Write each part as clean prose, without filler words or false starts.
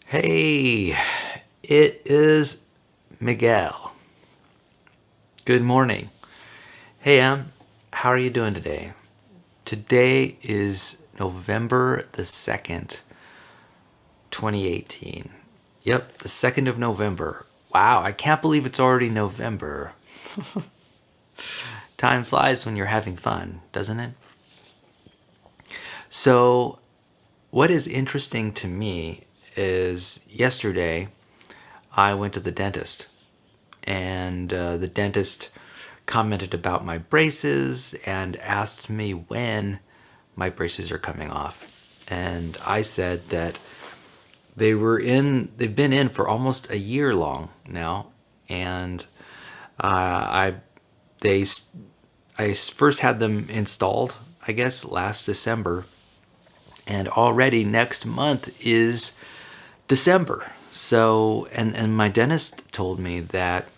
Hey, it is Miguel. Good morning. Hey, how are you doing today? Today is November the 2nd, 2018. Yep, the 2nd of November. Wow, I can't believe it's already November. Time flies when you're having fun, doesn't it? So, what is interesting to me is yesterday I went to the dentist, and the dentist commented about my braces and asked me when my braces are coming off. And I said that they've been in for almost a year long now. And I, they, I first had them installed, I guess, last December. And already next month is December. So, and my dentist told me that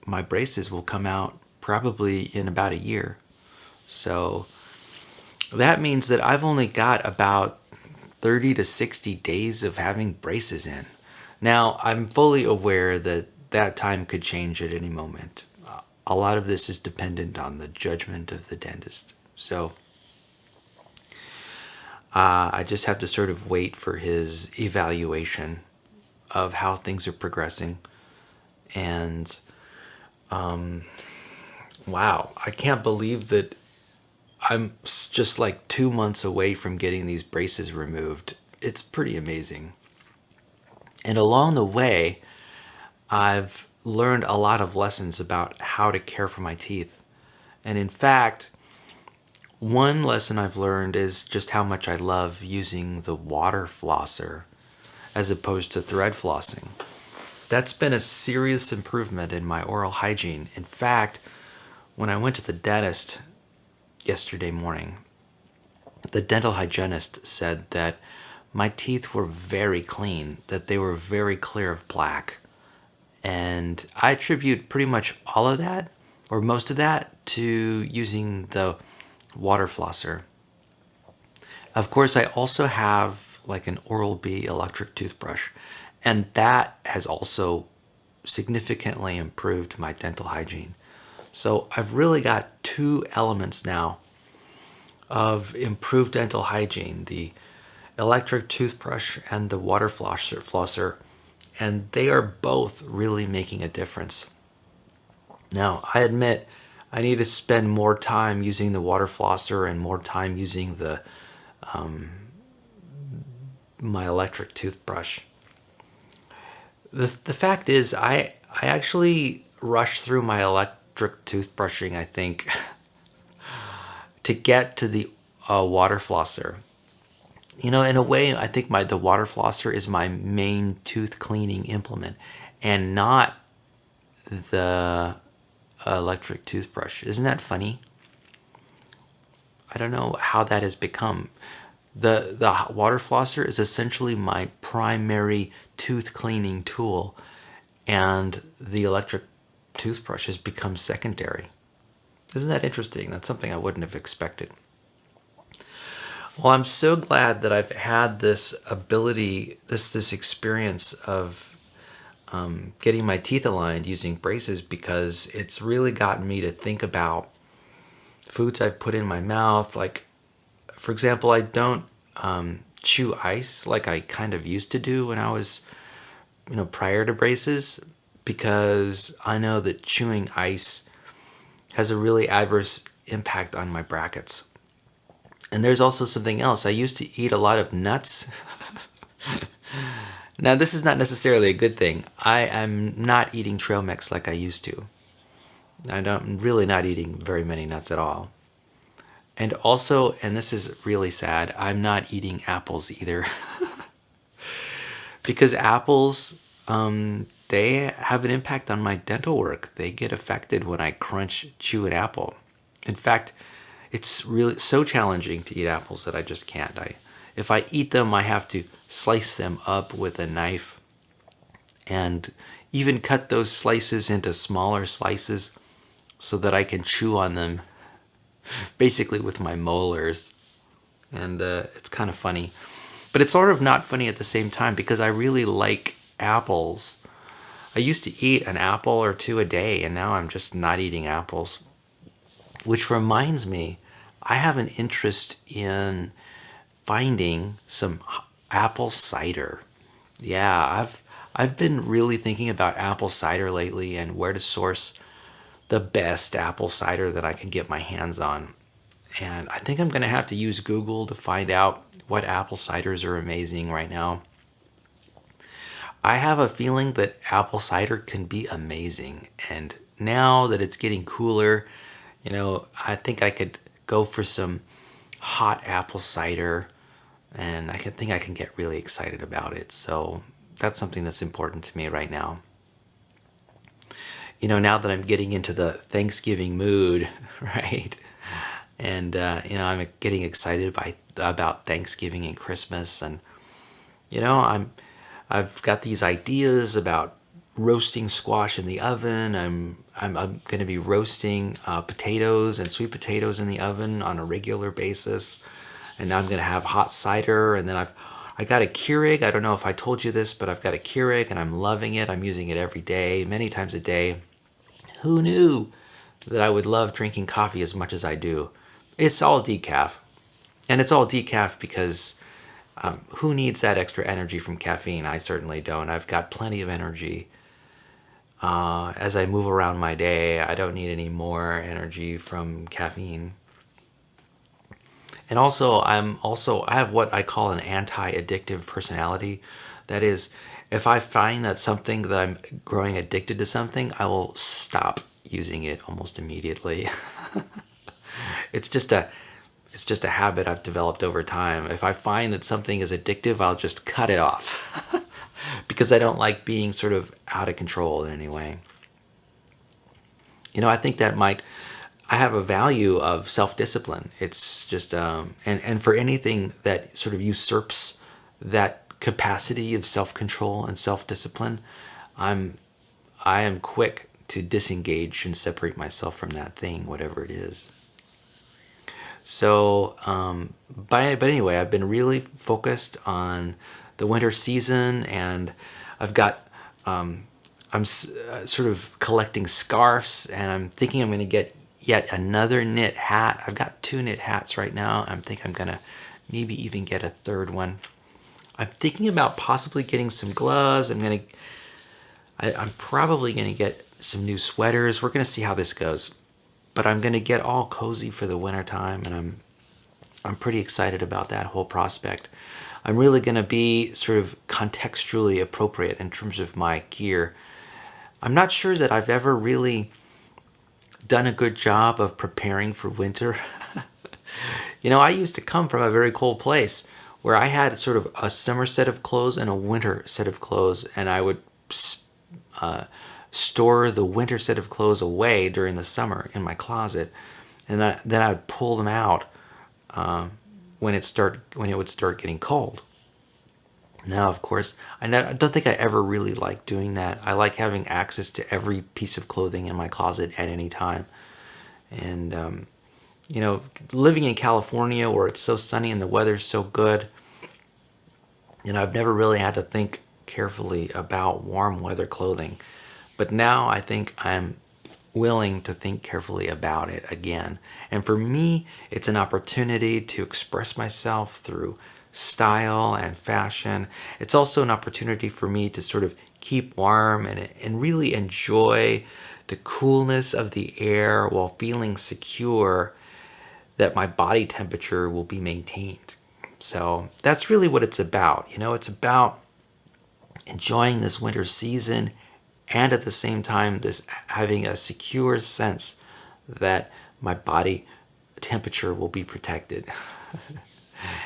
my braces will come out probably in about a year. So that means that I've only got about 30 to 60 days of having braces in. Now, I'm fully aware that that time could change at any moment. A lot of this is dependent on the judgment of the dentist. So I just have to sort of wait for his evaluation of how things are progressing. And wow, I can't believe that just like 2 months away from getting these braces removed. It's pretty amazing. And along the way, I've learned a lot of lessons about how to care for my teeth. And in fact, one lesson I've learned is just how much I love using the water flosser as opposed to thread flossing. That's been a serious improvement in my oral hygiene. In fact, when I went to the dentist yesterday morning, the dental hygienist said that my teeth were very clean, that they were very clear of plaque. And I attribute pretty much all of that, or most of that, to using the water flosser. Of course, I also have like an Oral-B electric toothbrush, and that has also significantly improved my dental hygiene. So I've really got two elements now of improved dental hygiene: the electric toothbrush and the water flosser, and they are both really making a difference. Now, I admit I need to spend more time using the water flosser and more time using the my electric toothbrush. The fact is, I actually rush through my electric toothbrushing, I think, to get to the water flosser. You know, in a way, I think the water flosser is my main tooth cleaning implement, and not the electric toothbrush. Isn't that funny? I don't know how that has become. The water flosser is essentially my primary tooth cleaning tool, and the electric toothbrush has become secondary. Isn't that interesting? That's something I wouldn't have expected. Well, I'm so glad that I've had this ability, this experience of getting my teeth aligned using braces, because it's really gotten me to think about foods I've put in my mouth. Like, for example, I don't chew ice like I kind of used to do when I was, prior to braces, because I know that chewing ice has a really adverse impact on my brackets. And there's also something else. I used to eat a lot of nuts. Now, this is not necessarily a good thing. I am not eating trail mix like I used to. I'm really not eating very many nuts at all. And also, and this is really sad, I'm not eating apples either. Because apples, they have an impact on my dental work. They get affected when I chew an apple. In fact, it's really so challenging to eat apples that I just can't. If I eat them, I have to slice them up with a knife, and even cut those slices into smaller slices so that I can chew on them basically with my molars. And it's kind of funny. But it's sort of not funny at the same time because I really like apples. I used to eat an apple or two a day, and now I'm just not eating apples. Which reminds me, I have an interest in finding some apple cider. Yeah, I've been really thinking about apple cider lately and where to source the best apple cider that I can get my hands on. And I think I'm going to have to use Google to find out what apple ciders are amazing right now. I have a feeling that apple cider can be amazing. And now that it's getting cooler, I think I could go for some hot apple cider, and I can get really excited about it. So that's something that's important to me right now. Now that I'm getting into the Thanksgiving mood, right? And I'm getting excited about Thanksgiving and Christmas, and I've got these ideas about roasting squash in the oven. I'm going to be roasting potatoes and sweet potatoes in the oven on a regular basis, and now I'm going to have hot cider. And then I got a Keurig. I don't know if I told you this, but I've got a Keurig and I'm loving it. I'm using it every day, many times a day. Who knew that I would love drinking coffee as much as I do? It's all decaf, and it's all decaf because who needs that extra energy from caffeine? I certainly don't. I've got plenty of energy. As I move around my day, I don't need any more energy from caffeine. And also, I have what I call an anti-addictive personality. That is, if I find that I'm growing addicted to something, I will stop using it almost immediately. It's just a habit I've developed over time. If I find that something is addictive, I'll just cut it off because I don't like being sort of out of control in any way. I think I have a value of self-discipline. It's just, and for anything that sort of usurps that capacity of self-control and self-discipline, I am quick to disengage and separate myself from that thing, whatever it is. So, but anyway, I've been really focused on the winter season, and I've got, sort of collecting scarves, and I'm thinking I'm going to get yet another knit hat. I've got 2 knit hats right now. I'm going to maybe even get a third one. I'm thinking about possibly getting some gloves. I'm probably going to get some new sweaters. We're going to see how this goes. But I'm going to get all cozy for the winter time, and I'm pretty excited about that whole prospect. I'm really going to be sort of contextually appropriate in terms of my gear. I'm not sure that I've ever really done a good job of preparing for winter. I used to come from a very cold place where I had sort of a summer set of clothes and a winter set of clothes, and I would store the winter set of clothes away during the summer in my closet, and then I would pull them out when it would start getting cold. Now, of course, I don't think I ever really liked doing that. I like having access to every piece of clothing in my closet at any time. And, living in California where it's so sunny and the weather's so good, I've never really had to think carefully about warm weather clothing. But now I think I'm willing to think carefully about it again. And for me, it's an opportunity to express myself through style and fashion. It's also an opportunity for me to sort of keep warm and really enjoy the coolness of the air while feeling secure that my body temperature will be maintained. So that's really what it's about. It's about enjoying this winter season, and at the same time, this having a secure sense that my body temperature will be protected.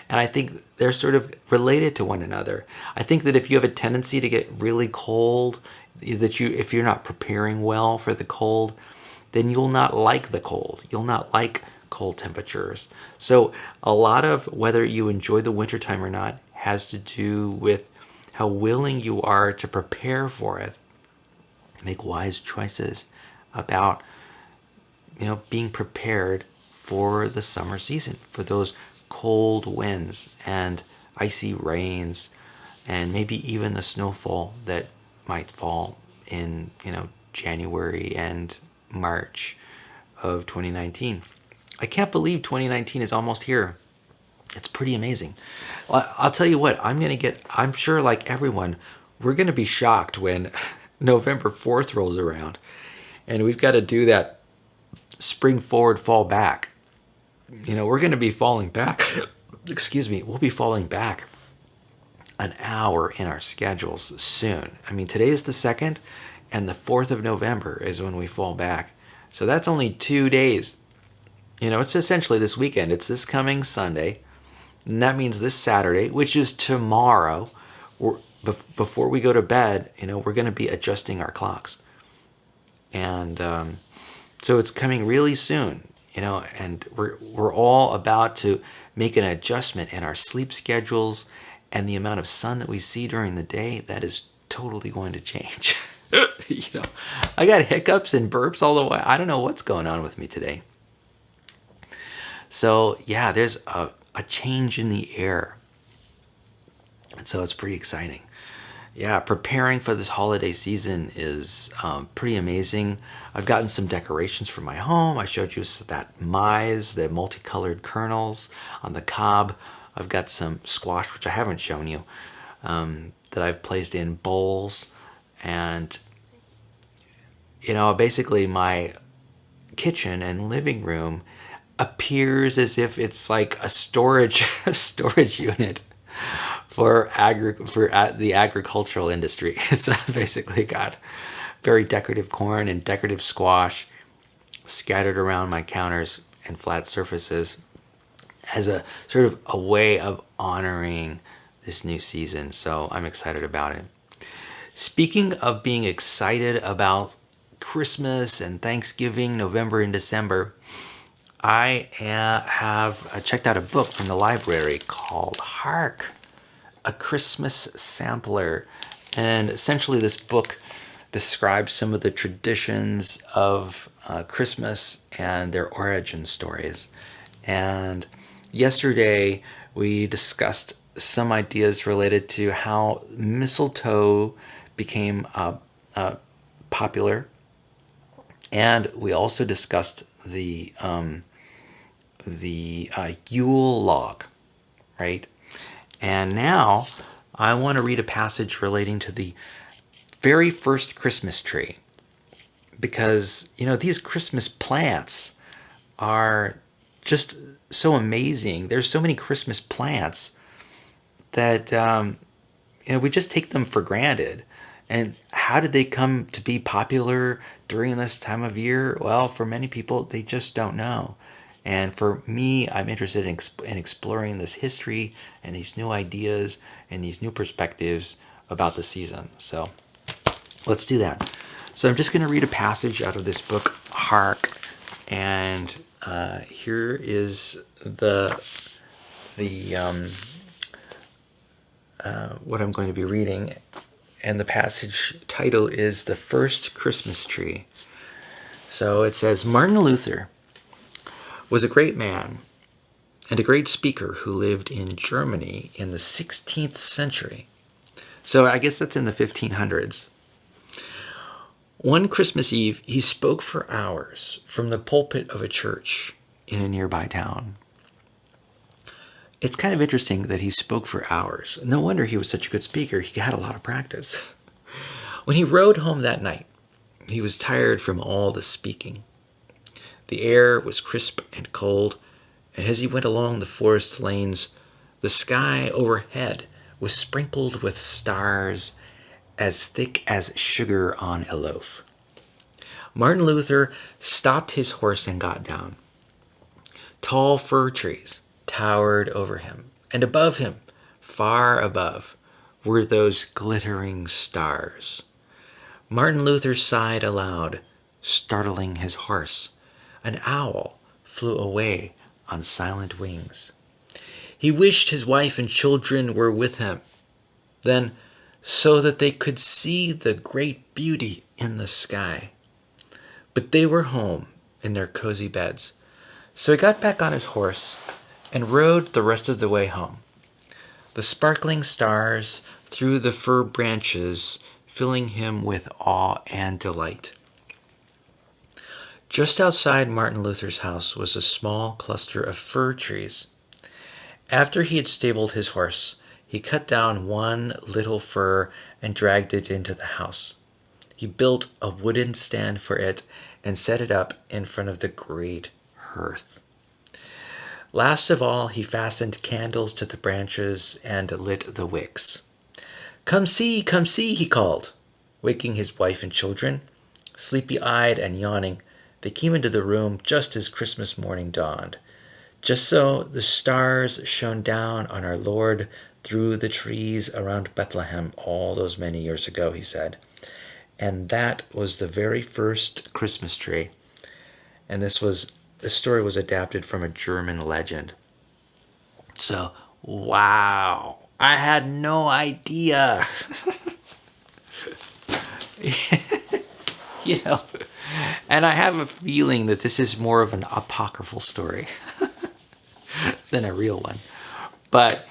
And I think they're sort of related to one another. I think that if you have a tendency to get really cold, if you're not preparing well for the cold, then you'll not like the cold. You'll not like cold temperatures. So a lot of whether you enjoy the wintertime or not has to do with how willing you are to prepare for it. Make wise choices about, being prepared for the summer season, for those cold winds. And icy rains, and maybe even the snowfall that might fall in, January and March of 2019. I can't believe 2019 is almost here. It's pretty amazing. Well, I'll tell you what, I'm sure like everyone, we're going to be shocked when November 4th rolls around and we've got to do that spring forward, fall back. We're going to be falling back. Excuse me. We'll be falling back an hour in our schedules soon. I mean, today is the 2nd, and the 4th of November is when we fall back. So that's only 2 days. It's essentially this weekend. It's this coming Sunday. And that means this Saturday, which is tomorrow, before we go to bed, we're going to be adjusting our clocks. And so it's coming really soon, and we're all about to make an adjustment in our sleep schedules and the amount of sun that we see during the day. That is totally going to change. I got hiccups and burps all the way. I don't know what's going on with me today. So yeah, there's a change in the air. And so it's pretty exciting. Yeah, preparing for this holiday season is pretty amazing. I've gotten some decorations for my home. I showed you that maize, the multicolored kernels on the cob. I've got some squash, which I haven't shown you, that I've placed in bowls. And, basically my kitchen and living room appears as if it's like a storage unit for the agricultural industry. It's basically got very decorative corn and decorative squash scattered around my counters and flat surfaces as a sort of a way of honoring this new season. So I'm excited about it. Speaking of being excited about Christmas and Thanksgiving, November and December, I have checked out a book from the library called Hark, A Christmas Sampler. And essentially this book describes some of the traditions of Christmas and their origin stories. And yesterday we discussed some ideas related to how mistletoe became popular. And we also discussed the Yule log, right? And now I want to read a passage relating to the very first Christmas tree, because these Christmas plants are just so amazing. There's so many Christmas plants that we just take them for granted. And how did they come to be popular during this time of year? Well, for many people, they just don't know. And for me, I'm interested in exploring this history and these new ideas and these new perspectives about the season. So let's do that. So I'm just going to read a passage out of this book, Hark. And here is what I'm going to be reading. And the passage title is The First Christmas Tree. So it says, Martin Luther was a great man and a great speaker who lived in Germany in the 16th century. So I guess that's in the 1500s. One Christmas Eve, he spoke for hours from the pulpit of a church in a nearby town. It's kind of interesting that he spoke for hours. No wonder he was such a good speaker. He had a lot of practice. When he rode home that night, he was tired from all the speaking. The air was crisp and cold, and as he went along the forest lanes, the sky overhead was sprinkled with stars as thick as sugar on a loaf. Martin Luther stopped his horse and got down. Tall fir trees towered over him, and above him, far above, were those glittering stars. Martin Luther sighed aloud, startling his horse. An owl flew away on silent wings. He wished his wife and children were with him, then so that they could see the great beauty in the sky. But they were home in their cozy beds. So he got back on his horse and rode the rest of the way home. the sparkling stars through the fir branches, filling him with awe and delight. Just outside Martin Luther's house was a small cluster of fir trees. After he had stabled his horse, he cut down one little fir and dragged it into the house. He built a wooden stand for it and set it up in front of the great hearth. Last of all, he fastened candles to the branches and lit the wicks. Come see, he called, waking his wife and children. Sleepy-eyed and yawning, they came into the room just as Christmas morning dawned. Just so the stars shone down on our Lord through the trees around Bethlehem all those many years ago, he said. And that was the very first Christmas tree. And this story was adapted from a German legend. So, wow, I had no idea. And I have a feeling that this is more of an apocryphal story than a real one. But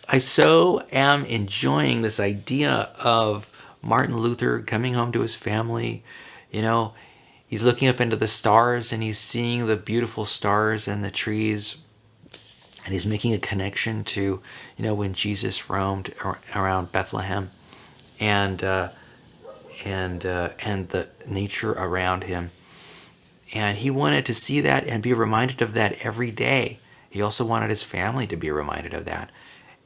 I so am enjoying this idea of Martin Luther coming home to his family. He's looking up into the stars and he's seeing the beautiful stars and the trees. And he's making a connection to, when Jesus roamed around Bethlehem and the nature around him. And he wanted to see that and be reminded of that every day. He also wanted his family to be reminded of that.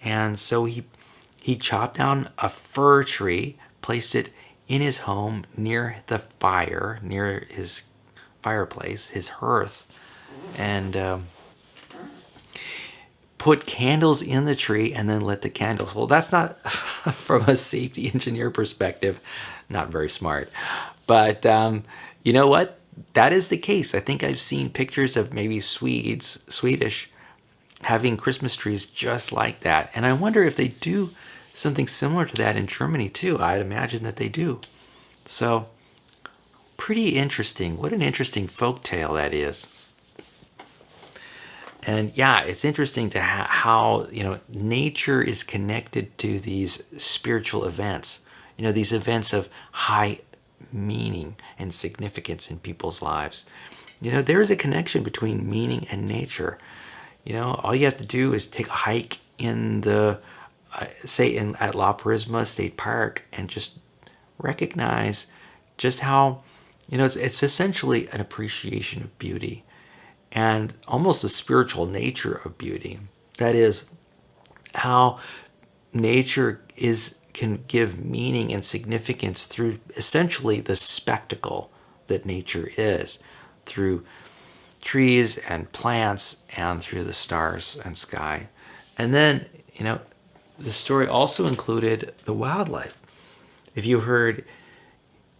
And so he chopped down a fir tree, placed it in his home near the fire, near his fireplace, his hearth, and put candles in the tree and then lit the candles. Well, that's not, from a safety engineer perspective, not very smart. But you know what? That is the case. I think I've seen pictures of maybe Swedish, having Christmas trees just like that. And I wonder if they do something similar to that in Germany too. I'd imagine that they do. So, pretty interesting. What an interesting folk tale that is. And yeah, it's interesting to how nature is connected to these spiritual events. These events of high meaning and significance in people's lives. There is a connection between meaning and nature. All you have to do is take a hike in at La Prisma State Park and just recognize just how, it's essentially an appreciation of beauty and almost the spiritual nature of beauty. That is how nature can give meaning and significance through essentially the spectacle that nature is, through trees and plants and through the stars and sky. And then, the story also included the wildlife. If you heard,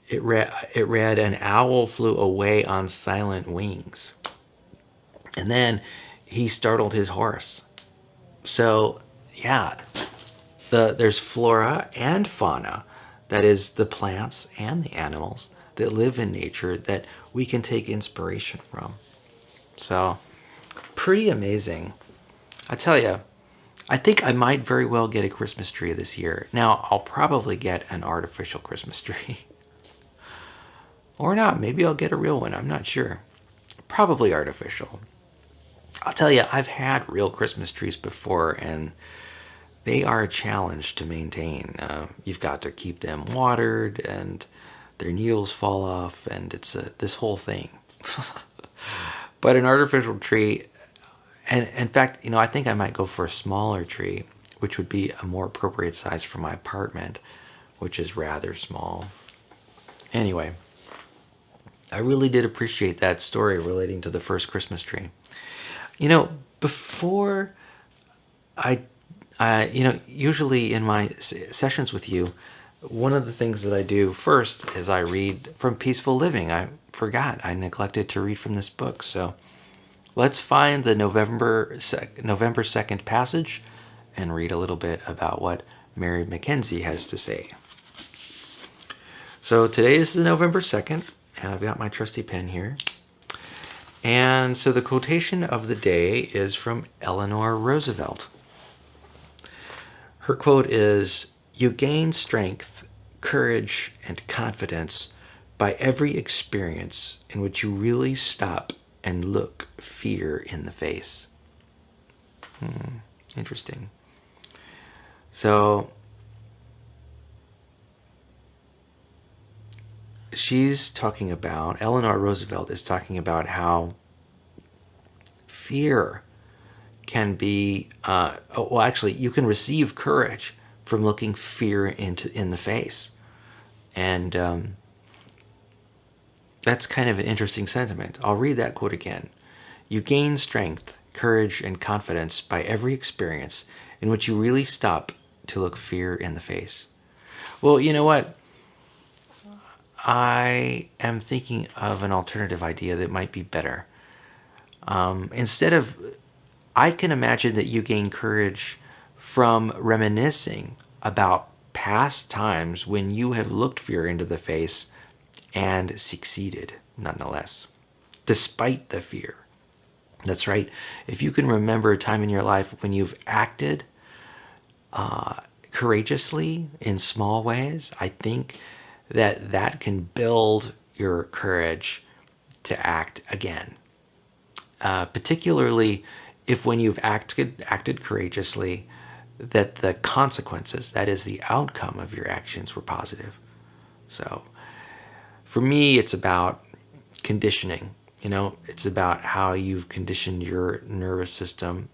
it read, an owl flew away on silent wings. And then he startled his horse. So, yeah, there's flora and fauna, that is the plants and the animals that live in nature that we can take inspiration from. So, pretty amazing. I tell you, I think I might very well get a Christmas tree this year. Now, I'll probably get an artificial Christmas tree. Or not, maybe I'll get a real one, I'm not sure. Probably artificial. I'll tell you, I've had real Christmas trees before, and they are a challenge to maintain. You've got to keep them watered, and their needles fall off, and it's this whole thing. But an artificial tree, and in fact, I think I might go for a smaller tree, which would be a more appropriate size for my apartment, which is rather small. Anyway, I really did appreciate that story relating to the first Christmas tree. Before usually in my sessions with you, one of the things that I do first is I read from Peaceful Living. I neglected to read from this book. So let's find the November 2nd passage and read a little bit about what Mary Mackenzie has to say. So today is the November 2nd, and I've got my trusty pen here. And so the quotation of the day is from Eleanor Roosevelt. Her quote is, "You gain strength, courage, and confidence by every experience in which you really stop and look fear in the face." Interesting. So Eleanor Roosevelt is talking about how fear can be, well, actually, you can receive courage from looking fear in the face. And that's kind of an interesting sentiment. I'll read that quote again. "You gain strength, courage, and confidence by every experience in which you really stop to look fear in the face." Well, you know what? I am thinking of an alternative idea that might be better. I can imagine that you gain courage from reminiscing about past times when you have looked fear into the face and succeeded nonetheless, despite the fear. That's right. If you can remember a time in your life when you've acted courageously in small ways, I think that can build your courage to act again. Particularly if when you've acted courageously, that the consequences, that is the outcome of your actions, were positive. So for me, it's about conditioning. It's about how you've conditioned your nervous system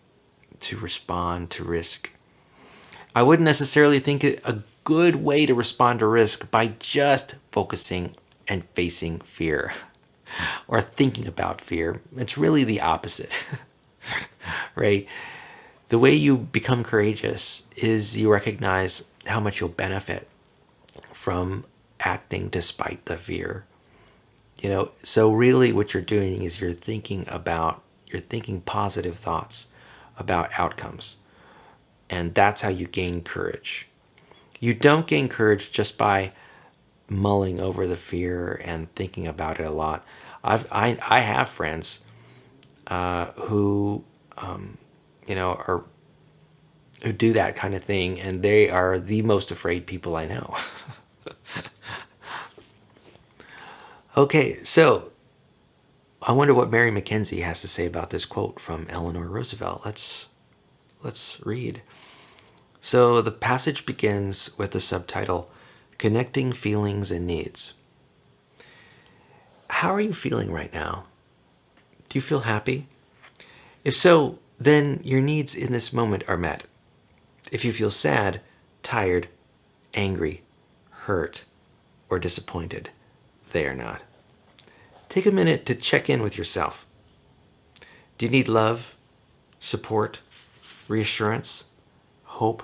to respond to risk. I wouldn't necessarily think it a good way to respond to risk by just focusing and facing fear or thinking about fear. It's really the opposite, right? The way you become courageous is you recognize how much you'll benefit from acting despite the fear. So really what you're doing is you're thinking positive thoughts about outcomes. And that's how you gain courage. You don't gain courage just by mulling over the fear and thinking about it a lot. I have friends who who do that kind of thing, and they are the most afraid people I know. Okay, so I wonder what Mary McKenzie has to say about this quote from Eleanor Roosevelt. Let's read. So the passage begins with the subtitle, "Connecting Feelings and Needs." How are you feeling right now? Do you feel happy? If so, then your needs in this moment are met. If you feel sad, tired, angry, hurt, or disappointed, they are not. Take a minute to check in with yourself. Do you need love, support, reassurance, hope,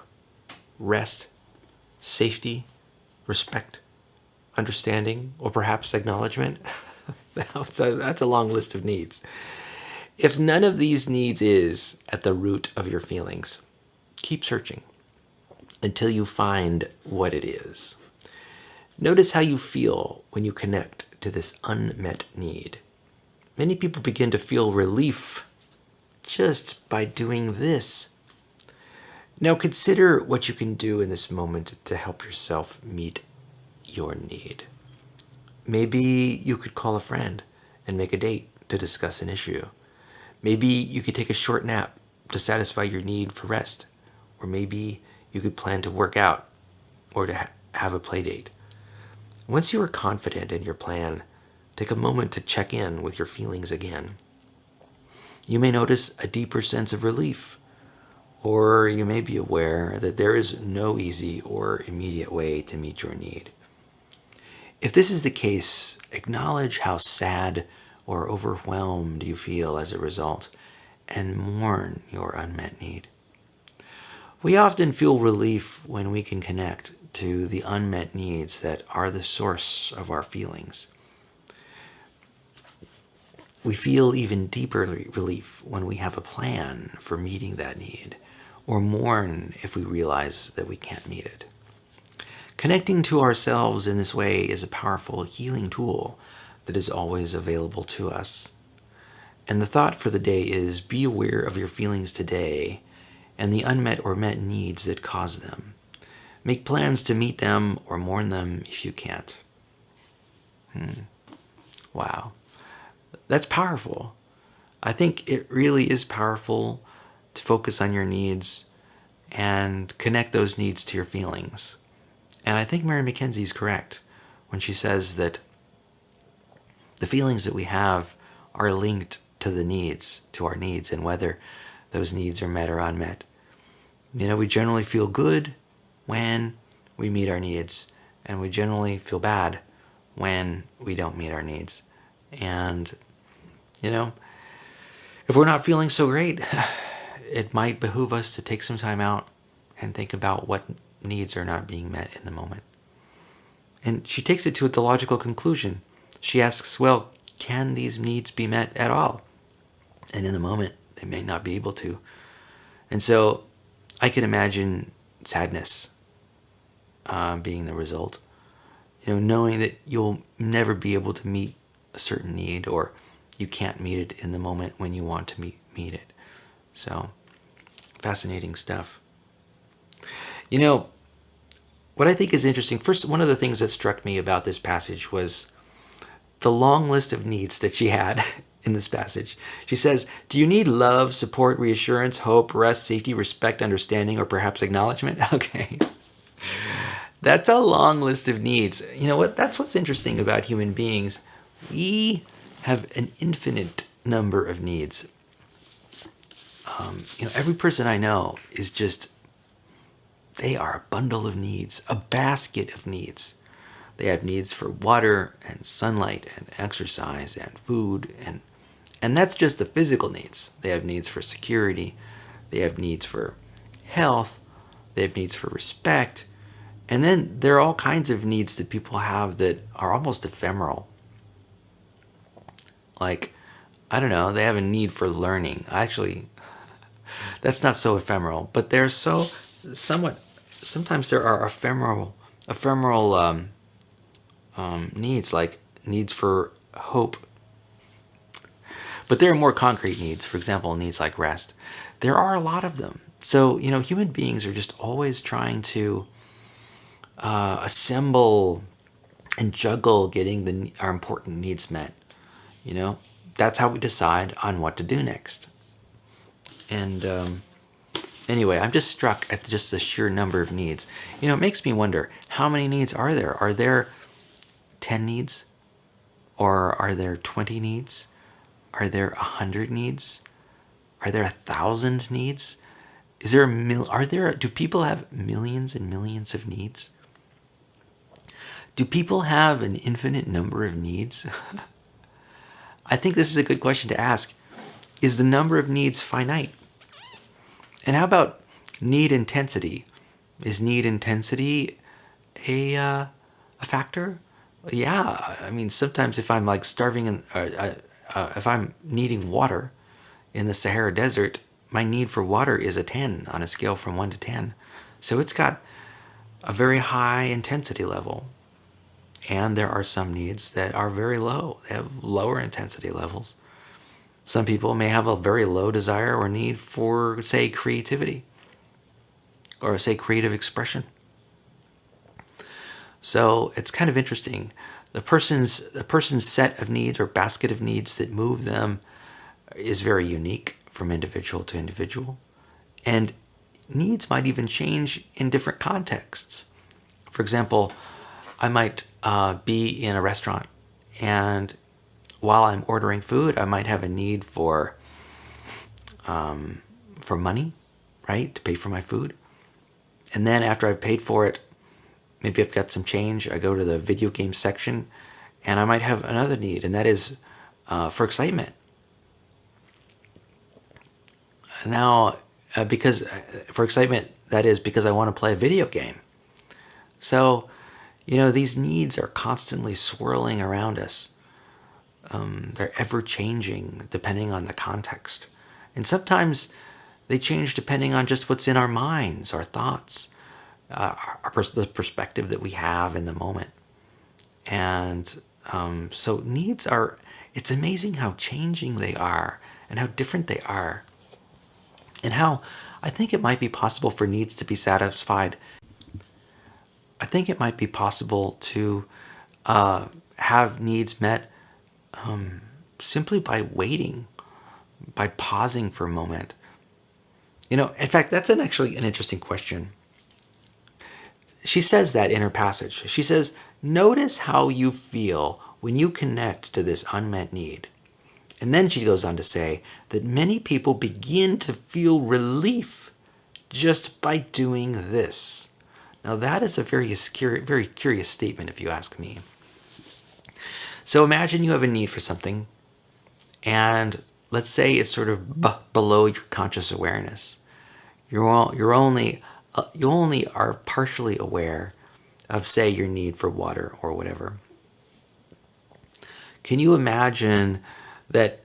rest, safety, respect, understanding, or perhaps acknowledgement? That's a long list of needs. If none of these needs is at the root of your feelings, keep searching until you find what it is. Notice how you feel when you connect to this unmet need. Many people begin to feel relief just by doing this. Now consider what you can do in this moment to help yourself meet your need. Maybe you could call a friend and make a date to discuss an issue. Maybe you could take a short nap to satisfy your need for rest. Or maybe you could plan to work out or to have a play date. Once you are confident in your plan, take a moment to check in with your feelings again. You may notice a deeper sense of relief, or you may be aware that there is no easy or immediate way to meet your need. If this is the case, acknowledge how sad or overwhelmed you feel as a result, and mourn your unmet need. We often feel relief when we can connect to the unmet needs that are the source of our feelings. We feel even deeper relief when we have a plan for meeting that need, or mourn if we realize that we can't meet it. Connecting to ourselves in this way is a powerful healing tool that is always available to us. And the thought for the day is, be aware of your feelings today and the unmet or met needs that cause them. Make plans to meet them or mourn them if you can't. Wow. That's powerful. I think it really is powerful to focus on your needs and connect those needs to your feelings. And I think Mary McKenzie is correct when she says that the feelings that we have are linked to the needs, to our needs, and whether those needs are met or unmet. We generally feel good when we meet our needs, and we generally feel bad when we don't meet our needs. And, if we're not feeling so great, it might behoove us to take some time out and think about what needs are not being met in the moment. And she takes it to the logical conclusion. She asks, well, can these needs be met at all? And in the moment, they may not be able to. And so I can imagine sadness being the result. Knowing that you'll never be able to meet a certain need, or you can't meet it in the moment when you want to meet it. So, fascinating stuff. What I think is interesting, first, one of the things that struck me about this passage was the long list of needs that she had in this passage. She says, do you need love, support, reassurance, hope, rest, safety, respect, understanding, or perhaps acknowledgement? Okay. That's a long list of needs. You know what? That's what's interesting about human beings. We have an infinite number of needs. Every person I know is they are a bundle of needs, a basket of needs. They have needs for water and sunlight and exercise and food, and that's just the physical needs. They have needs for security. They have needs for health. They have needs for respect. And then there are all kinds of needs that people have that are almost ephemeral. Like, I don't know, they have a need for learning. Actually, that's not so ephemeral, but they're sometimes there are ephemeral needs, like needs for hope. But there are more concrete needs, for example, needs like rest. There are a lot of them. So, human beings are just always trying to assemble and juggle getting our important needs met. That's how we decide on what to do next. And anyway, I'm just struck at just the sheer number of needs. It makes me wonder, how many needs are there? Are there 10 needs? Or are there 20 needs? Are there 100 needs? Are there 1,000 needs? Do people have millions and millions of needs? Do people have an infinite number of needs? I think this is a good question to ask. Is the number of needs finite? And how about need intensity? Is need intensity a factor? Yeah, I mean, sometimes if I'm like starving if I'm needing water in the Sahara Desert, my need for water is a 10 on a scale from 1 to 10. So it's got a very high intensity level. And there are some needs that are very low. They have lower intensity levels. Some people may have a very low desire or need for, say, creativity, or say creative expression. So it's kind of interesting. The person's set of needs or basket of needs that move them is very unique from individual to individual. And needs might even change in different contexts. For example, I might be in a restaurant, and while I'm ordering food, I might have a need for money, right, to pay for my food. And then after I've paid for it, maybe I've got some change, I go to the video game section, and I might have another need, and that is for excitement. Now, because for excitement, that is because I want to play a video game. So, these needs are constantly swirling around us. They're ever changing depending on the context. And sometimes they change depending on just what's in our minds, our thoughts, the perspective that we have in the moment. And so needs it's amazing how changing they are and how different they are. And how I think it might be possible for needs to be satisfied. I think it might be possible to have needs met simply by waiting, by pausing for a moment. In fact, that's actually an interesting question. She says that in her passage. She says, notice how you feel when you connect to this unmet need. And then she goes on to say that many people begin to feel relief just by doing this. Now, that is a very curious statement, if you ask me. So imagine you have a need for something, and let's say it's sort of below your conscious awareness. You only are partially aware of, say, your need for water or whatever. Can you imagine that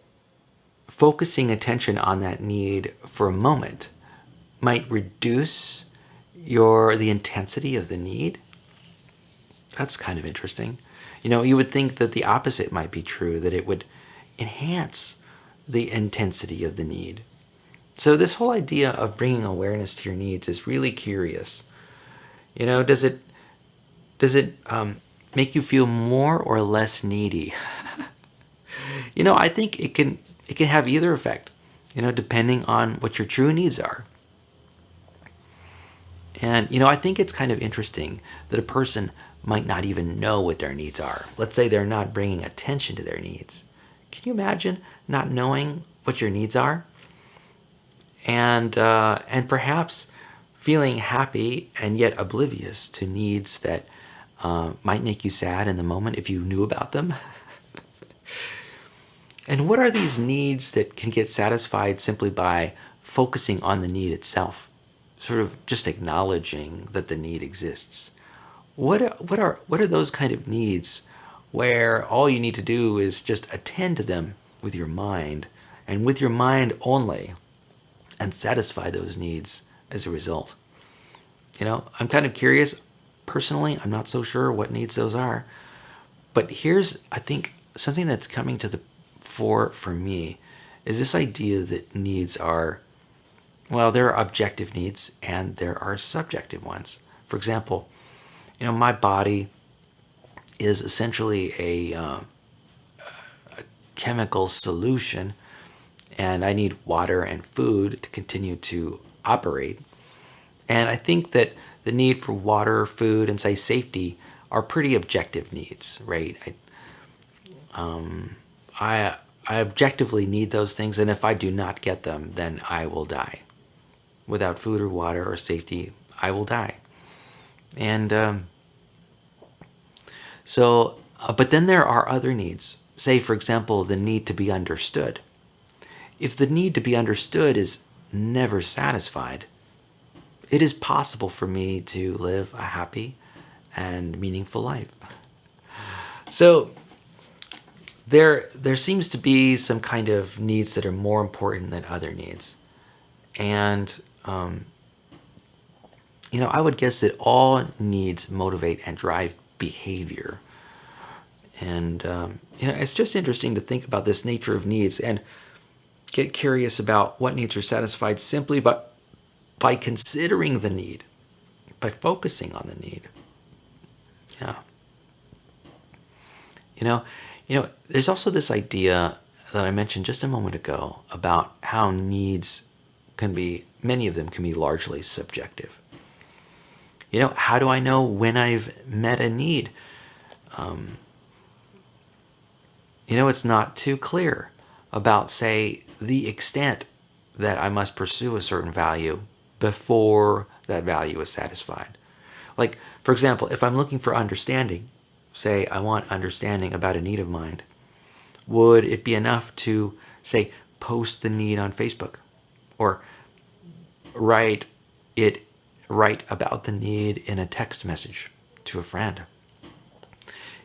focusing attention on that need for a moment might reduce the intensity of the need? That's kind of interesting. You would think that the opposite might be true, that it would enhance the intensity of the need. So this whole idea of bringing awareness to your needs is really curious. Does it make you feel more or less needy? I think it can have either effect, depending on what your true needs are. And, I think it's kind of interesting that a person might not even know what their needs are. Let's say they're not bringing attention to their needs. Can you imagine not knowing what your needs are? And perhaps feeling happy and yet oblivious to needs that might make you sad in the moment if you knew about them. And what are these needs that can get satisfied simply by focusing on the need itself? Sort of just acknowledging that the need exists. What are those kind of needs where all you need to do is just attend to them with your mind, and with your mind only, and satisfy those needs as a result? I'm kind of curious. Personally, I'm not so sure what needs those are. But here's, I think, something that's coming to the fore for me is this idea that needs are, well, there are objective needs and there are subjective ones. For example, my body is essentially a chemical solution, and I need water and food to continue to operate. And I think that the need for water, food, and, say, safety are pretty objective needs, right? I objectively need those things, and if I do not get them, then I will die. Without food or water or safety, I will die. And but then there are other needs. Say, for example, the need to be understood. If the need to be understood is never satisfied, it is possible for me to live a happy and meaningful life. So there seems to be some kind of needs that are more important than other needs. And, I would guess that all needs motivate and drive behavior. And, it's just interesting to think about this nature of needs and get curious about what needs are satisfied simply by considering the need, by focusing on the need. Yeah. There's also this idea that I mentioned just a moment ago about how needs many of them can be largely subjective. How do I know when I've met a need? It's not too clear about, say, the extent that I must pursue a certain value before that value is satisfied. Like, for example, if I'm looking for understanding, say I want understanding about a need of mine, would it be enough to, say, post the need on Facebook or write about the need in a text message to a friend?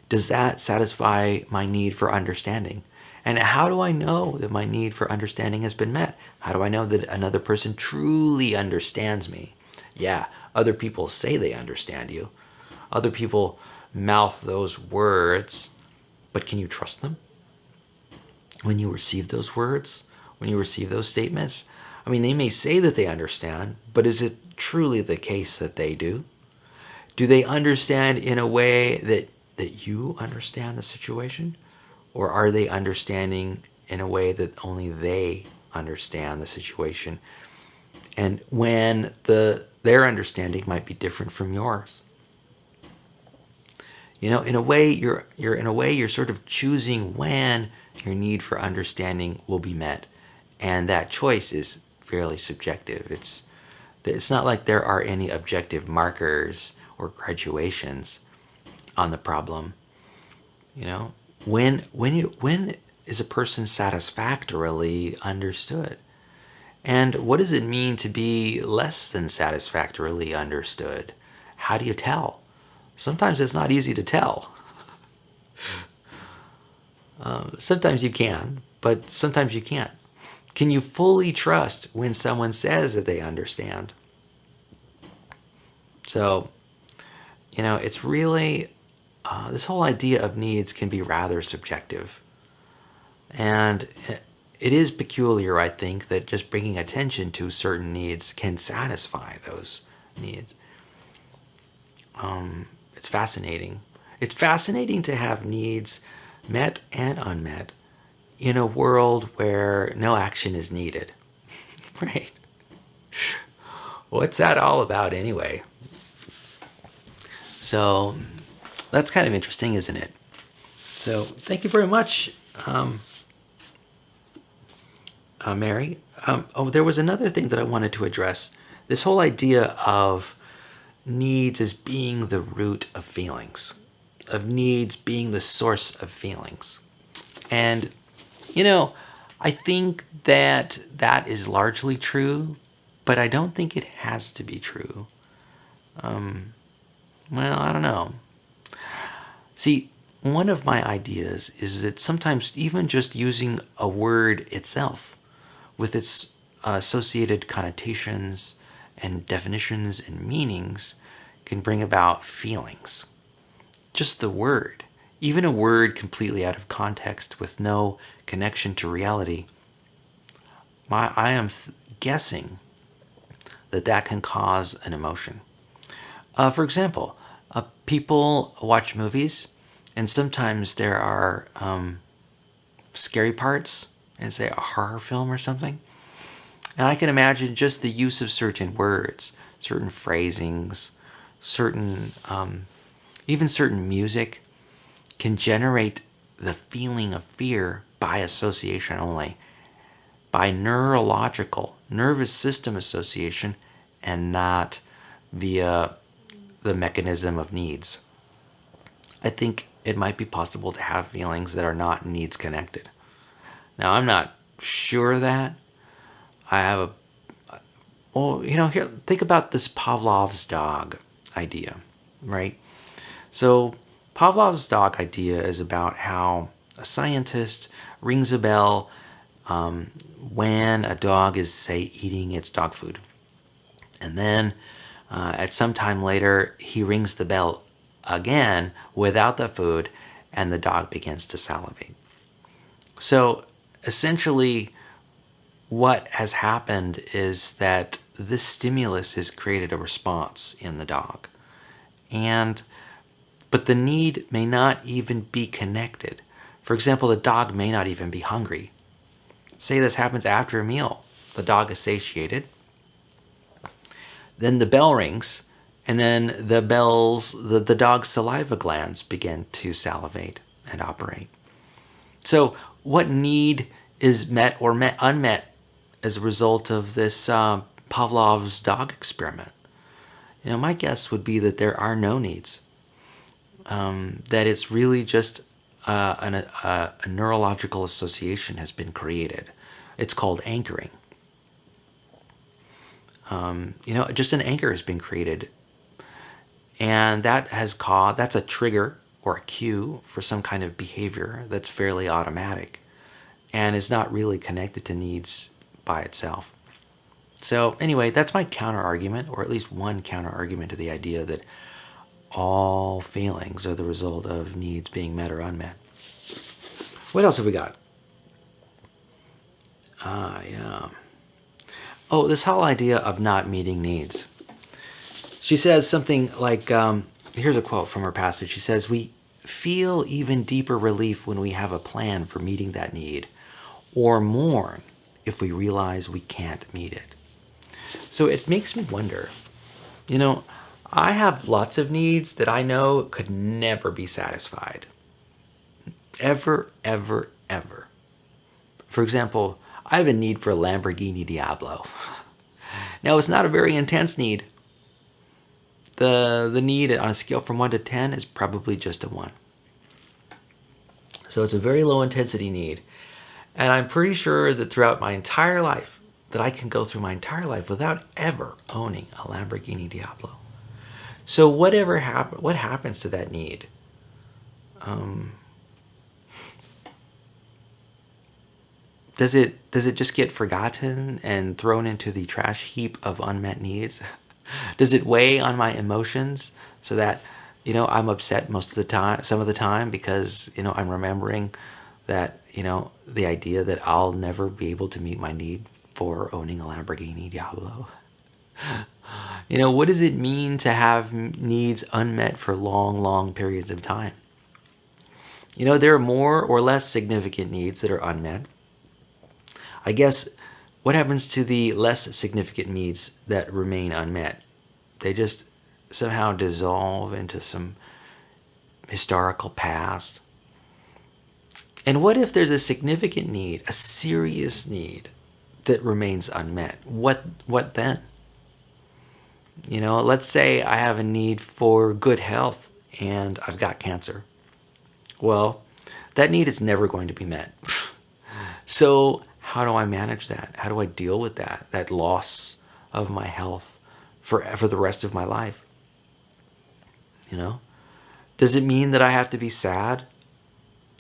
Does that satisfy my need for understanding? And how do I know that my need for understanding has been met? How do I know that another person truly understands me? Yeah, other people say they understand you. Other people mouth those words, but can you trust them? When you receive those words, when you receive those statements, I mean, they may say that they understand, but is it truly the case that they do? Do they understand in a way that you understand the situation? Or are they understanding in a way that only they understand the situation? And when their understanding might be different from yours. In a way, you're sort of choosing when your need for understanding will be met, and that choice is fairly subjective. It's not like there are any objective markers or graduations on the problem. When is a person satisfactorily understood? And what does it mean to be less than satisfactorily understood? How do you tell? Sometimes it's not easy to tell. Sometimes you can, but sometimes you can't. Can you fully trust when someone says that they understand? So, it's really, this whole idea of needs can be rather subjective. And it is peculiar, I think, that just bringing attention to certain needs can satisfy those needs. It's fascinating. It's fascinating to have needs met and unmet in a world where no action is needed. Right? What's that all about anyway? So that's kind of interesting, isn't it? So thank you very much, Mary. There was another thing that I wanted to address. This whole idea of needs as being the root of feelings, of needs being the source of feelings. And, I think that is largely true, but I don't think it has to be true. Well, I don't know. See, one of my ideas is that sometimes even just using a word itself with its associated connotations and definitions and meanings can bring about feelings. Just the word, even a word completely out of context with no connection to reality, I am guessing that can cause an emotion. For example, people watch movies, and sometimes there are scary parts in, say, a horror film or something. And I can imagine just the use of certain words, certain phrasings, even certain music can generate the feeling of fear by association only, by nervous system association, and not via the mechanism of needs. I think it might be possible to have feelings that are not needs connected. Now, I'm not sure of that. Here, think about this Pavlov's dog idea, right? So Pavlov's dog idea is about how a scientist rings a bell when a dog is, say, eating its dog food. And then at some time later, he rings the bell again without the food, and the dog begins to salivate. So essentially, what has happened is that this stimulus has created a response in the dog. But the need may not even be connected. For example, the dog may not even be hungry. Say this happens after a meal. The dog is satiated. Then the bell rings, and then the dog's saliva glands begin to salivate and operate. So what need is met or unmet as a result of this Pavlov's dog experiment? My guess would be that there are no needs. That it's really just a neurological association has been created. It's called anchoring. Just an anchor has been created. And that's a trigger or a cue for some kind of behavior that's fairly automatic and is not really connected to needs by itself. So anyway, that's my counter argument, or at least one counter argument to the idea that all feelings are the result of needs being met or unmet. What else have we got? Yeah. Oh, this whole idea of not meeting needs. She says something like, here's a quote from her passage. She says, "We feel even deeper relief when we have a plan for meeting that need, or mourn if we realize we can't meet it." So it makes me wonder, you know, I have lots of needs that I know could never be satisfied. Ever, ever, ever. For example, I have a need for a Lamborghini Diablo. Now, it's not a very intense need. The need on a scale from 1 to 10 is probably just a 1. So it's a very low intensity need. And I'm pretty sure that throughout my entire life, that I can go through my entire life without ever owning a Lamborghini Diablo. So what happens to that need? Does it just get forgotten and thrown into the trash heap of unmet needs? Does it weigh on my emotions so that, I'm upset most of the time, some of the time, because, I'm remembering that, the idea that I'll never be able to meet my need for owning a Lamborghini Diablo? What does it mean to have needs unmet for long, long periods of time? There are more or less significant needs that are unmet. I guess, what happens to the less significant needs that remain unmet? They just somehow dissolve into some historical past. And what if there's a significant need, a serious need that remains unmet? What then? Let's say I have a need for good health and I've got cancer. Well, that need is never going to be met. So how do I manage that? How do I deal with that loss of my health for the rest of my life? Does it mean that I have to be sad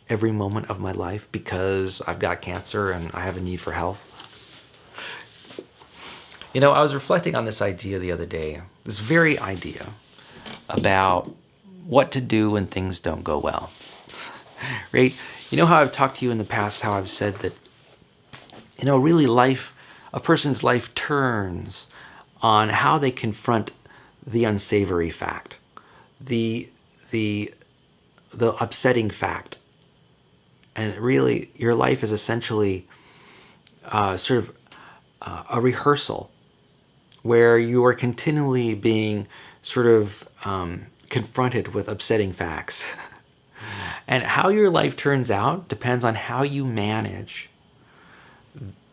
every moment of my life because I've got cancer and I have a need for health? I was reflecting on this idea the other day, this very idea about what to do when things don't go well, right? How I've talked to you in the past, how I've said that, really a person's life turns on how they confront the unsavory fact, the upsetting fact. And really, your life is essentially sort of a rehearsal where you are continually being sort of confronted with upsetting facts. And how your life turns out depends on how you manage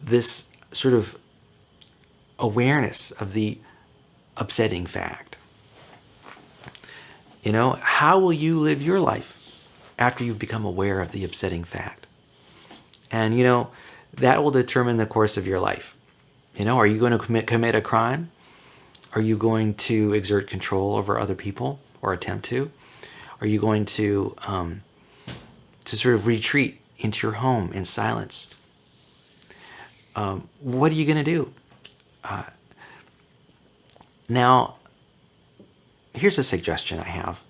this sort of awareness of the upsetting fact. How will you live your life after you've become aware of the upsetting fact? And, that will determine the course of your life. Are you going to commit a crime? Are you going to exert control over other people or attempt to? Are you going to sort of retreat into your home in silence? What are you going to do? Now, here's a suggestion I have.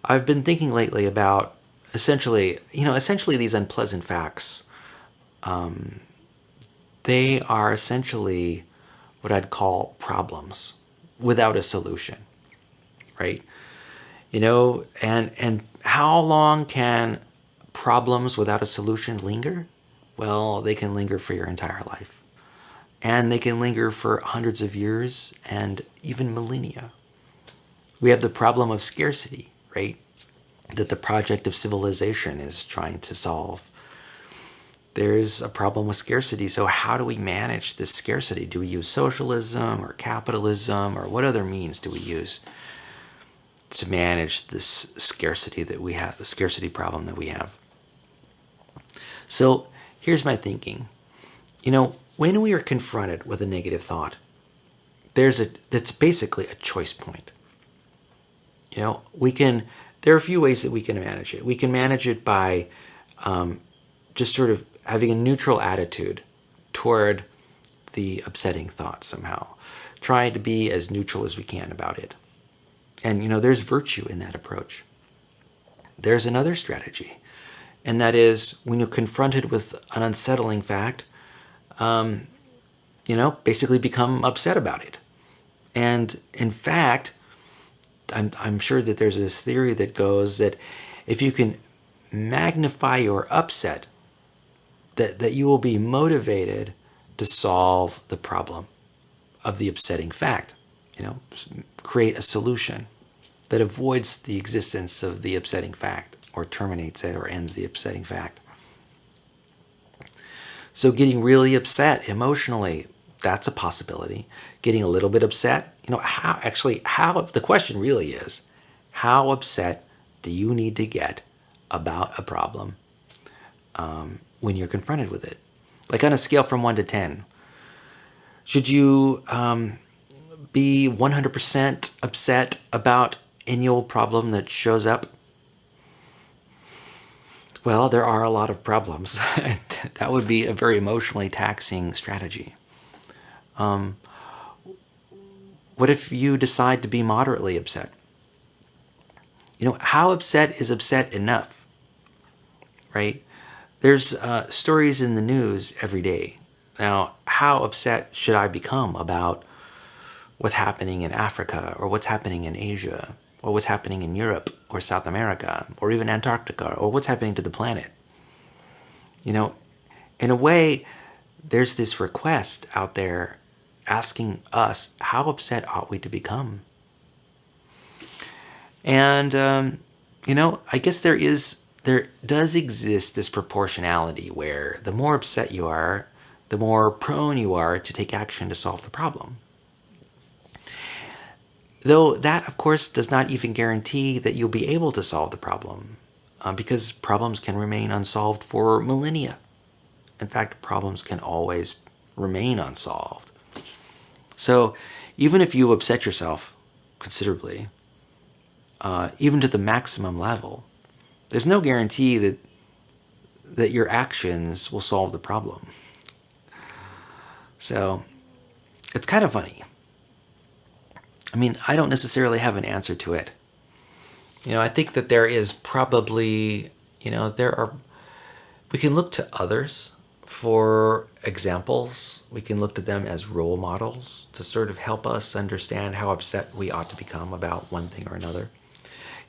I've been thinking lately about essentially these unpleasant facts. They are essentially what I'd call problems without a solution, right? And how long can problems without a solution linger? Well, they can linger for your entire life. And they can linger for hundreds of years and even millennia. We have the problem of scarcity, right? That the project of civilization is trying to solve. There's a problem with scarcity. So how do we manage this scarcity? Do we use socialism or capitalism, or what other means do we use to manage this scarcity that we have, the scarcity problem that we have? So here's my thinking. When we are confronted with a negative thought, that's basically a choice point. There are a few ways that we can manage it. We can manage it by just sort of having a neutral attitude toward the upsetting thought somehow, trying to be as neutral as we can about it. And, there's virtue in that approach. There's another strategy, and that is when you're confronted with an unsettling fact, basically become upset about it. And in fact, I'm sure that there's this theory that goes that if you can magnify your upset, that you will be motivated to solve the problem of the upsetting fact. Create a solution that avoids the existence of the upsetting fact, or terminates it, or ends the upsetting fact. So getting really upset emotionally, that's a possibility. Getting a little bit upset, how the question really is, how upset do you need to get about a problem when you're confronted with it? Like on a scale from 1 to 10, should you be 100% upset about any old problem that shows up? Well, there are a lot of problems. That would be a very emotionally taxing strategy. What if you decide to be moderately upset? How upset is upset enough, right? There's stories in the news every day. Now, how upset should I become about what's happening in Africa, or what's happening in Asia, or what's happening in Europe, or South America, or even Antarctica, or what's happening to the planet? In a way, there's this request out there asking us, how upset ought we to become? And, I guess there does exist this proportionality where the more upset you are, the more prone you are to take action to solve the problem. Though that, of course, does not even guarantee that you'll be able to solve the problem, because problems can remain unsolved for millennia. In fact, problems can always remain unsolved. So even if you upset yourself considerably, even to the maximum level, there's no guarantee that your actions will solve the problem. So it's kind of funny. I don't necessarily have an answer to it. I think that there is probably, we can look to others for examples. We can look to them as role models to sort of help us understand how upset we ought to become about one thing or another.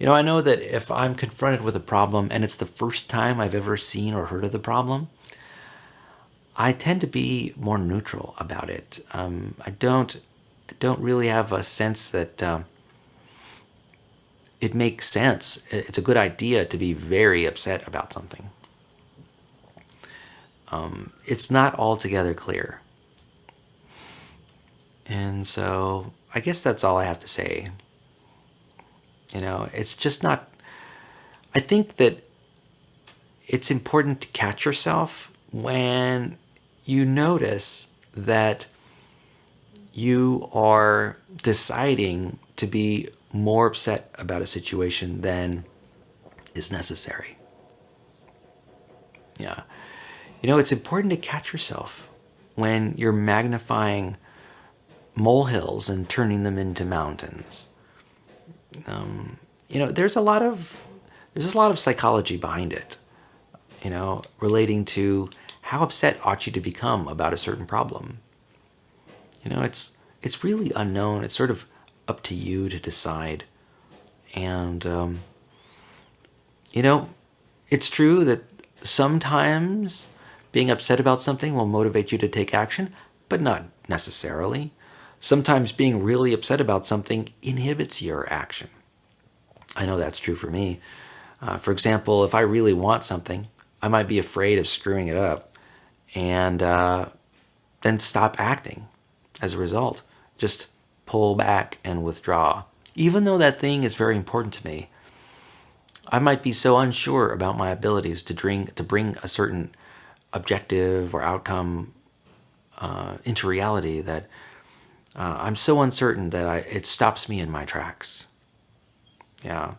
I know that if I'm confronted with a problem and it's the first time I've ever seen or heard of the problem, I tend to be more neutral about it. I don't really have a sense that it makes sense. It's a good idea to be very upset about something. It's not altogether clear. And so I guess that's all I have to say. It's just not, I think that it's important to catch yourself when you notice that you are deciding to be more upset about a situation than is necessary. Yeah. It's important to catch yourself when you're magnifying molehills and turning them into mountains. There's a lot of psychology behind it, relating to how upset ought you to become about a certain problem. It's really unknown. It's sort of up to you to decide. And, it's true that sometimes being upset about something will motivate you to take action, but not necessarily. Sometimes being really upset about something inhibits your action. I know that's true for me. For example, if I really want something, I might be afraid of screwing it up and then stop acting as a result. Just pull back and withdraw. Even though that thing is very important to me, I might be so unsure about my abilities to bring a certain objective or outcome into reality that I'm so uncertain that it stops me in my tracks. Yeah.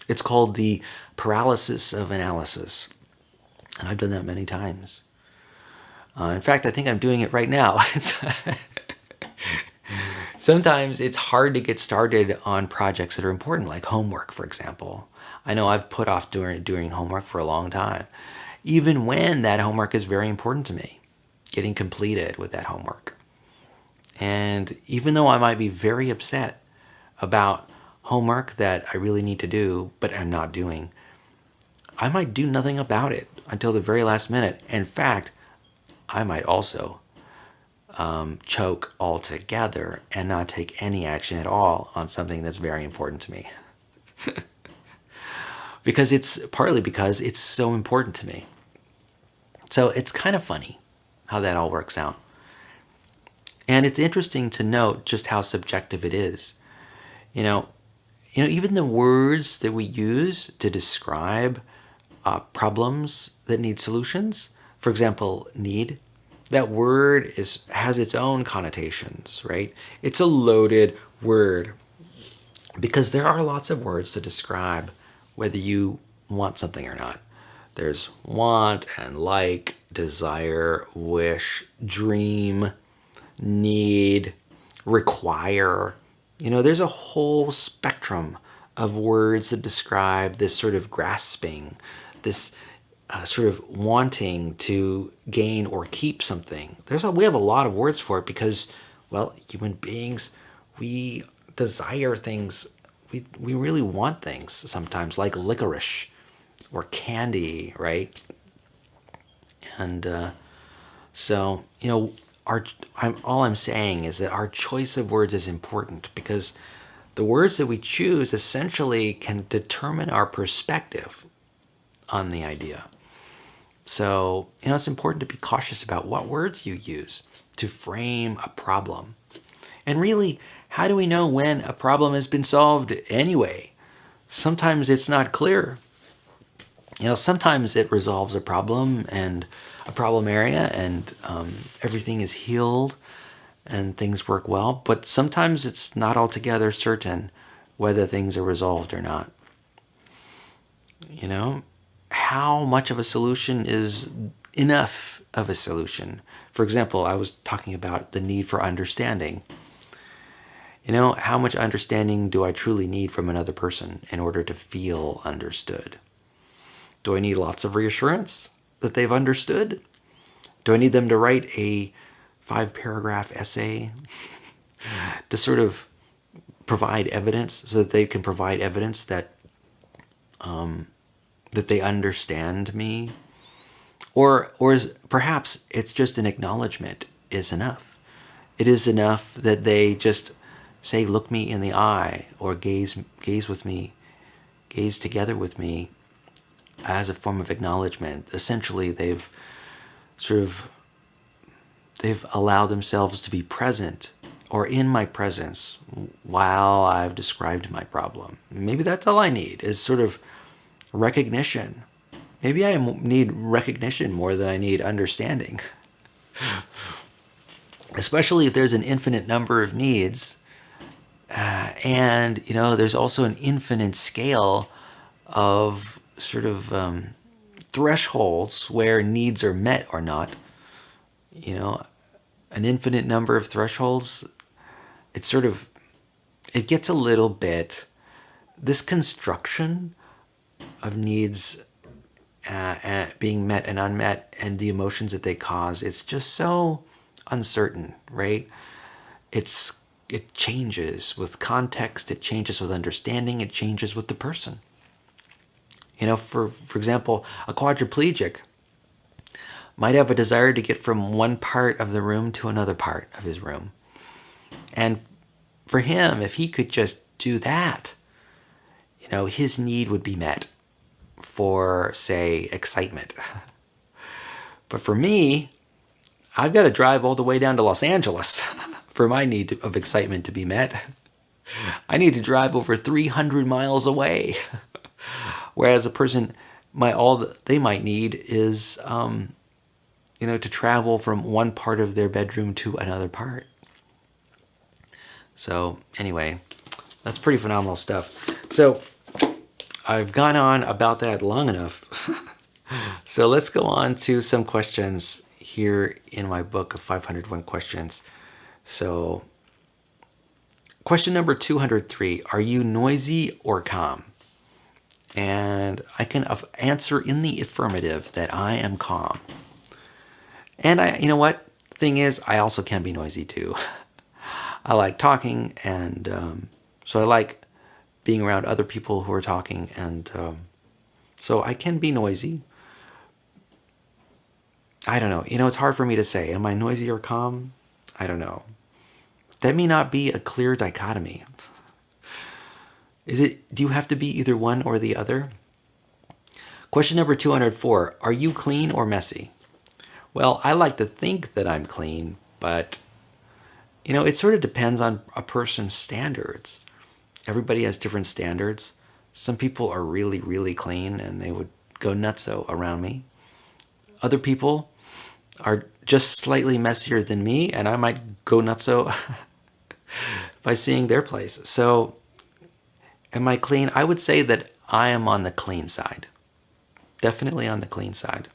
It's called the paralysis of analysis. And I've done that many times. In fact, I think I'm doing it right now. Sometimes it's hard to get started on projects that are important, like homework, for example. I know I've put off doing homework for a long time, even when that homework is very important to me, getting completed with that homework. And even though I might be very upset about homework that I really need to do, but I'm not doing, I might do nothing about it until the very last minute. In fact, I might also choke altogether and not take any action at all on something that's very important to me. Because it's so important to me. So it's kind of funny how that all works out. And it's interesting to note just how subjective it is. You know, even the words that we use to describe problems that need solutions, for example, need, that word has its own connotations, right? It's a loaded word because there are lots of words to describe whether you want something or not. There's want and like, desire, wish, dream, need, require. There's a whole spectrum of words that describe this sort of grasping, this sort of wanting to gain or keep something. We have a lot of words for it because, well, human beings, we desire things. We really want things sometimes, like licorice or candy, right? And so, all I'm saying is that our choice of words is important because the words that we choose essentially can determine our perspective on the idea. So, it's important to be cautious about what words you use to frame a problem. And really, how do we know when a problem has been solved anyway? Sometimes it's not clear. Sometimes it resolves a problem and a problem area and everything is healed and things work well. But sometimes it's not altogether certain whether things are resolved or not. How much of a solution is enough of a solution? For example, I was talking about the need for understanding. How much understanding do I truly need from another person in order to feel understood? Do I need lots of reassurance that they've understood? Do I need them to write a 5-paragraph essay to sort of provide evidence so that they can provide evidence that they understand me? Or perhaps it's just an acknowledgement is enough. It is enough that they just say, look me in the eye, or gaze with me, gaze together with me as a form of acknowledgement. Essentially, they've allowed themselves to be present or in my presence while I've described my problem. Maybe that's all I need is sort of recognition. Maybe I need recognition more than I need understanding. Especially if there's an infinite number of needs. And, there's also an infinite scale of sort of thresholds where needs are met or not. An infinite number of thresholds. It gets a little bit, this construction of needs being met and unmet and the emotions that they cause, it's just so uncertain, right? It changes with context, it changes with understanding, it changes with the person. For example, a quadriplegic might have a desire to get from one part of the room to another part of his room. And for him, if he could just do that, his need would be met for, say, excitement. But for me, I've got to drive all the way down to Los Angeles for my need of excitement to be met. I need to drive over 300 miles away. Whereas a person, all they might need is, to travel from one part of their bedroom to another part. So anyway, that's pretty phenomenal stuff. So I've gone on about that long enough. So let's go on to some questions here in my book of 501 questions. So question number 203, are you noisy or calm? And I can answer in the affirmative that I am calm. And thing is, I also can be noisy too. I like talking, and so I like being around other people who are talking, and so I can be noisy. I don't know. It's hard for me to say. Am I noisy or calm? I don't know. That may not be a clear dichotomy. Do you have to be either one or the other? Question number 204. Are you clean or messy? Well, I like to think that I'm clean, but it sort of depends on a person's standards. Everybody has different standards. Some people are really, really clean and they would go nutso around me. Other people are just slightly messier than me, and I might go nutso by seeing their place. So, am I clean? I would say that I am on the clean side. Definitely on the clean side.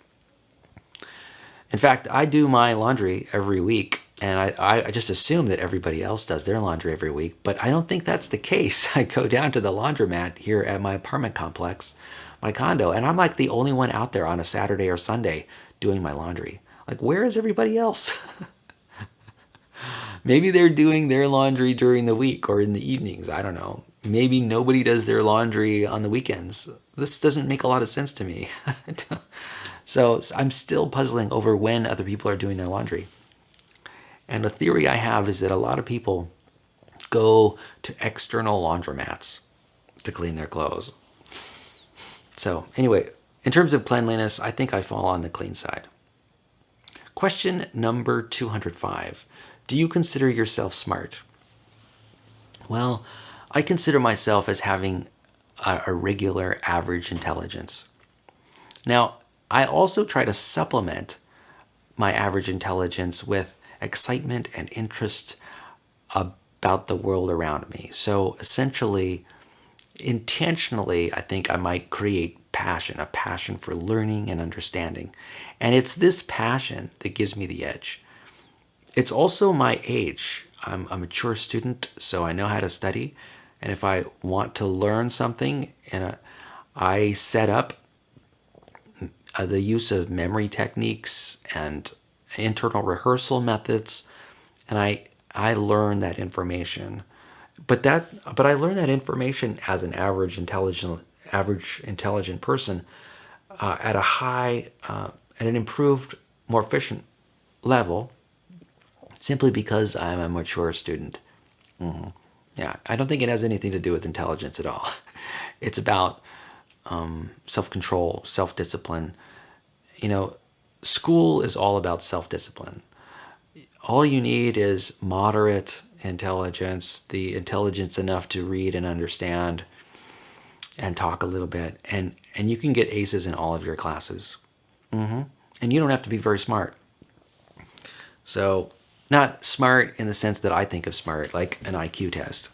In fact, I do my laundry every week, and I just assume that everybody else does their laundry every week, but I don't think that's the case. I go down to the laundromat here at my apartment complex, my condo, and I'm like the only one out there on a Saturday or Sunday doing my laundry. Like, where is everybody else? Maybe they're doing their laundry during the week or in the evenings. I don't know. Maybe nobody does their laundry on the weekends. This doesn't make a lot of sense to me. So I'm still puzzling over when other people are doing their laundry. And the theory I have is that a lot of people go to external laundromats to clean their clothes. So anyway, in terms of cleanliness, I think I fall on the clean side. Question number 205. Do you consider yourself smart? Well, I consider myself as having a regular average intelligence. Now, I also try to supplement my average intelligence with excitement and interest about the world around me. So essentially, intentionally, I think I might create passion, a passion for learning and understanding. And it's this passion that gives me the edge. It's also my age. I'm a mature student, so I know how to study. And if I want to learn something, I set up the use of memory techniques and internal rehearsal methods, and I learn that information. But I learn that information as an average intelligent person at a high, at an improved, more efficient level, simply because I'm a mature student. Yeah, I don't think it has anything to do with intelligence at all. It's about self-control, self-discipline. School is all about self-discipline. All you need is moderate intelligence, the intelligence enough to read and understand and talk a little bit, and you can get aces in all of your classes. And you don't have to be very smart. So, not smart in the sense that I think of smart, like an IQ test.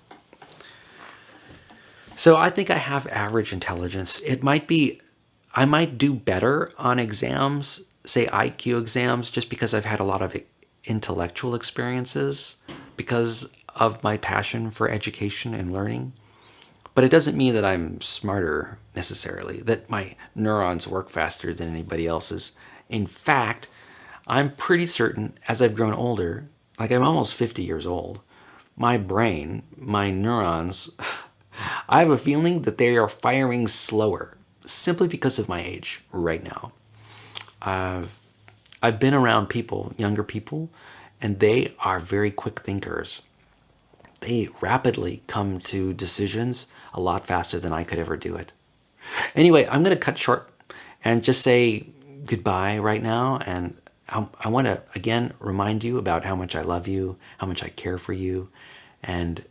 So I think I have average intelligence. I might do better on exams, say IQ exams, just because I've had a lot of intellectual experiences because of my passion for education and learning. But it doesn't mean that I'm smarter necessarily, that my neurons work faster than anybody else's. In fact, I'm pretty certain as I've grown older, like I'm almost 50 years old, my brain, my neurons, I have a feeling that they are firing slower simply because of my age right now. I've been around people, younger people, and they are very quick thinkers. They rapidly come to decisions a lot faster than I could ever do it. Anyway, I'm going to cut short and just say goodbye right now. And I want to, again, remind you about how much I love you, how much I care for you, and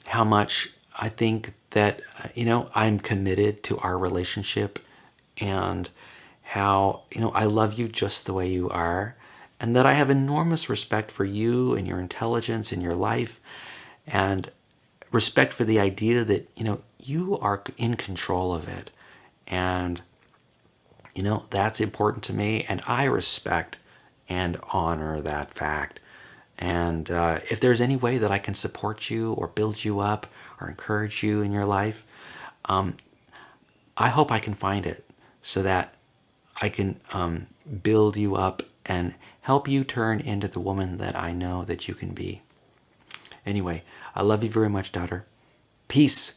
how much I think that, I'm committed to our relationship, and how, I love you just the way you are, and that I have enormous respect for you and your intelligence and your life, and respect for the idea that, you are in control of it. And, that's important to me, and I respect and honor that fact. And if there's any way that I can support you or build you up or encourage you in your life, I hope I can find it so that I can build you up and help you turn into the woman that I know that you can be. Anyway, I love you very much, daughter. Peace.